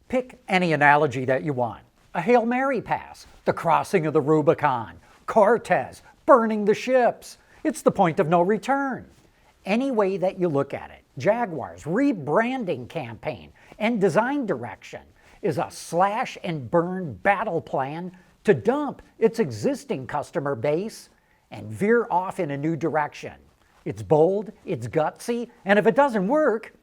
Pick any analogy that you want. A Hail Mary pass, the crossing of the Rubicon, Cortez, burning the ships. It's the point of no return. Any way that you look at it, Jaguar's rebranding campaign and design direction is a slash and burn battle plan to dump its existing customer base and veer off in a new direction. It's bold, it's gutsy, and if it doesn't work,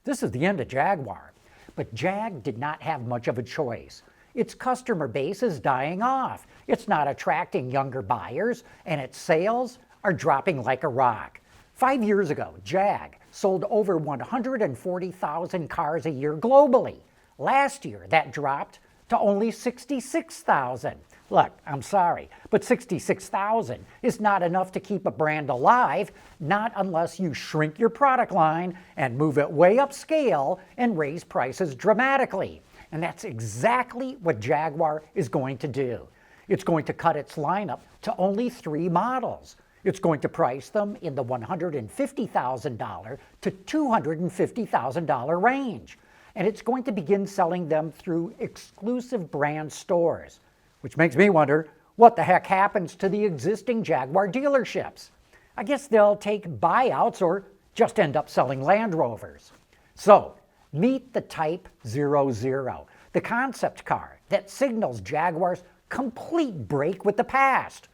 this is the end of Jaguar. But Jag did not have much of a choice. Its customer base is dying off. It's not attracting younger buyers, and its sales are dropping like a rock. 5 years ago, Jag sold over 140,000 cars a year globally. Last year, that dropped to only 66,000. Look, I'm sorry, but 66,000 is not enough to keep a brand alive, not unless you shrink your product line and move it way upscale and raise prices dramatically. And that's exactly what Jaguar is going to do. It's going to cut its lineup to only 3 models. It's going to price them in the $150,000 to $250,000 range. And it's going to begin selling them through exclusive brand stores. Which makes me wonder, what the heck happens to the existing Jaguar dealerships? I guess they'll take buyouts or just end up selling Land Rovers. So, meet the Type 00, the concept car that signals Jaguar's complete break with the past.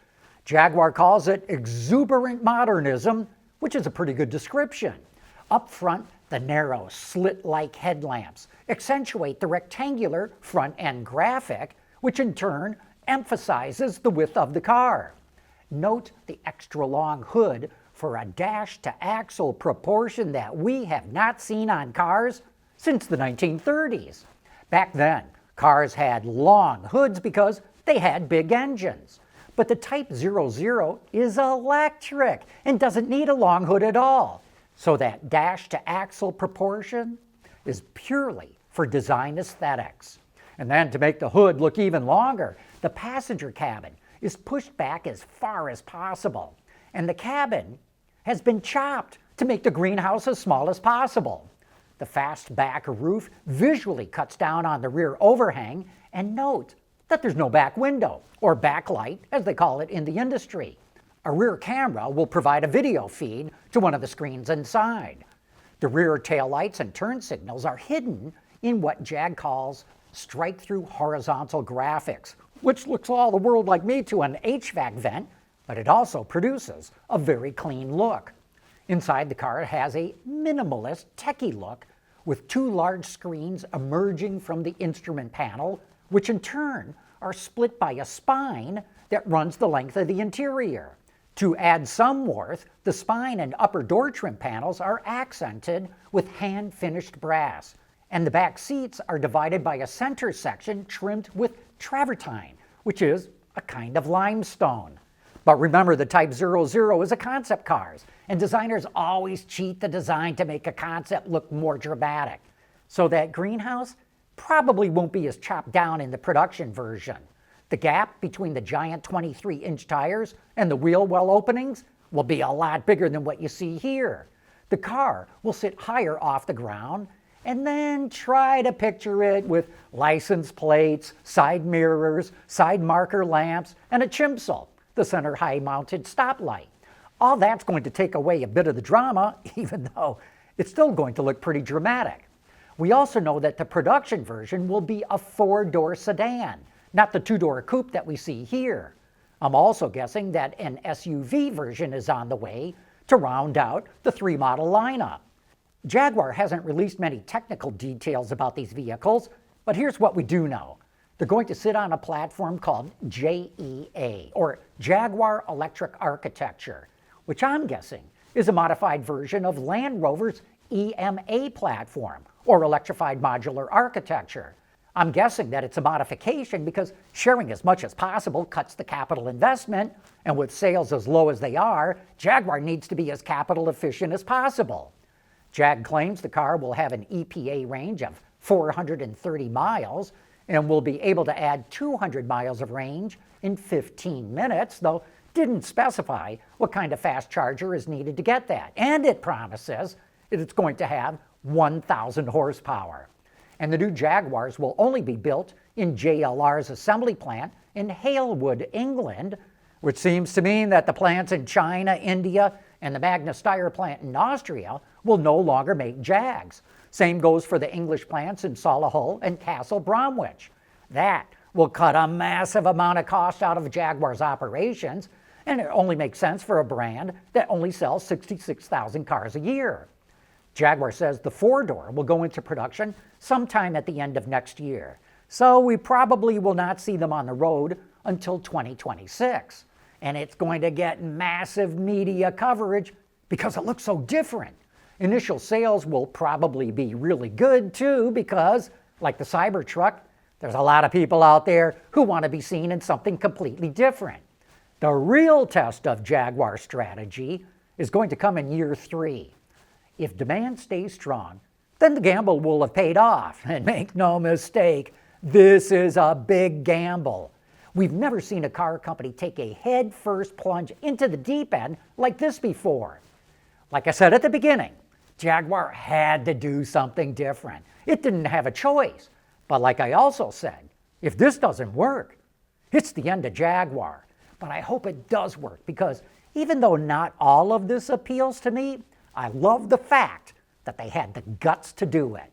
Jaguar calls it exuberant modernism, which is a pretty good description. Up front, the narrow, slit-like headlamps accentuate the rectangular front-end graphic, which in turn emphasizes the width of the car. Note the extra long hood for a dash-to-axle proportion that we have not seen on cars since the 1930s. Back then, cars had long hoods because they had big engines. But the Type 00 is electric and doesn't need a long hood at all. So that dash-to-axle proportion is purely for design aesthetics. And then to make the hood look even longer, the passenger cabin is pushed back as far as possible. And the cabin has been chopped to make the greenhouse as small as possible. The fastback roof visually cuts down on the rear overhang, and note that there's no back window, or backlight as they call it in the industry. A rear camera will provide a video feed to one of the screens inside. The rear taillights and turn signals are hidden in what Jag calls strike-through horizontal graphics, which looks all the world like me to an HVAC vent, but it also produces a very clean look. Inside the car, it has a minimalist, techie look with 2 large screens emerging from the instrument panel, which in turn are split by a spine that runs the length of the interior. To add some warmth, the spine and upper door trim panels are accented with hand-finished brass, and the back seats are divided by a center section trimmed with travertine, which is a kind of limestone. But remember, the Type 00 is a concept car, and designers always cheat the design to make a concept look more dramatic. So that greenhouse probably won't be as chopped down in the production version. The gap between the giant 23-inch tires and the wheel well openings will be a lot bigger than what you see here. The car will sit higher off the ground, and then try to picture it with license plates, side mirrors, side marker lamps, and a chimsel, the center high-mounted stoplight. All that's going to take away a bit of the drama, even though it's still going to look pretty dramatic. We also know that the production version will be a 4-door sedan, not the 2-door coupe that we see here. I'm also guessing that an SUV version is on the way to round out the 3-model lineup. Jaguar hasn't released many technical details about these vehicles, but here's what we do know. They're going to sit on a platform called JEA, or Jaguar Electric Architecture, which I'm guessing is a modified version of Land Rover's EMA platform, or Electrified Modular Architecture. I'm guessing that it's a modification because sharing as much as possible cuts the capital investment, and with sales as low as they are, Jaguar needs to be as capital efficient as possible. Jag claims the car will have an EPA range of 430 miles and will be able to add 200 miles of range in 15 minutes, though didn't specify what kind of fast charger is needed to get that. And it promises that it's going to have 1,000 horsepower. And the new Jaguars will only be built in JLR's assembly plant in Halewood, England, which seems to mean that the plants in China, India, and the Magna Steyr plant in Austria will no longer make Jags. Same goes for the English plants in Solihull and Castle Bromwich. That will cut a massive amount of cost out of Jaguar's operations, and it only makes sense for a brand that only sells 66,000 cars a year. Jaguar says the four-door will go into production sometime at the end of next year, so we probably will not see them on the road until 2026. And it's going to get massive media coverage because it looks so different. Initial sales will probably be really good too because, like the Cybertruck, there's a lot of people out there who want to be seen in something completely different. The real test of Jaguar strategy is going to come in year 3. If demand stays strong, then the gamble will have paid off. And make no mistake, this is a big gamble. We've never seen a car company take a head-first plunge into the deep end like this before. Like I said at the beginning, Jaguar had to do something different. It didn't have a choice. But like I also said, if this doesn't work, it's the end of Jaguar. But I hope it does work because even though not all of this appeals to me, I love the fact that they had the guts to do it.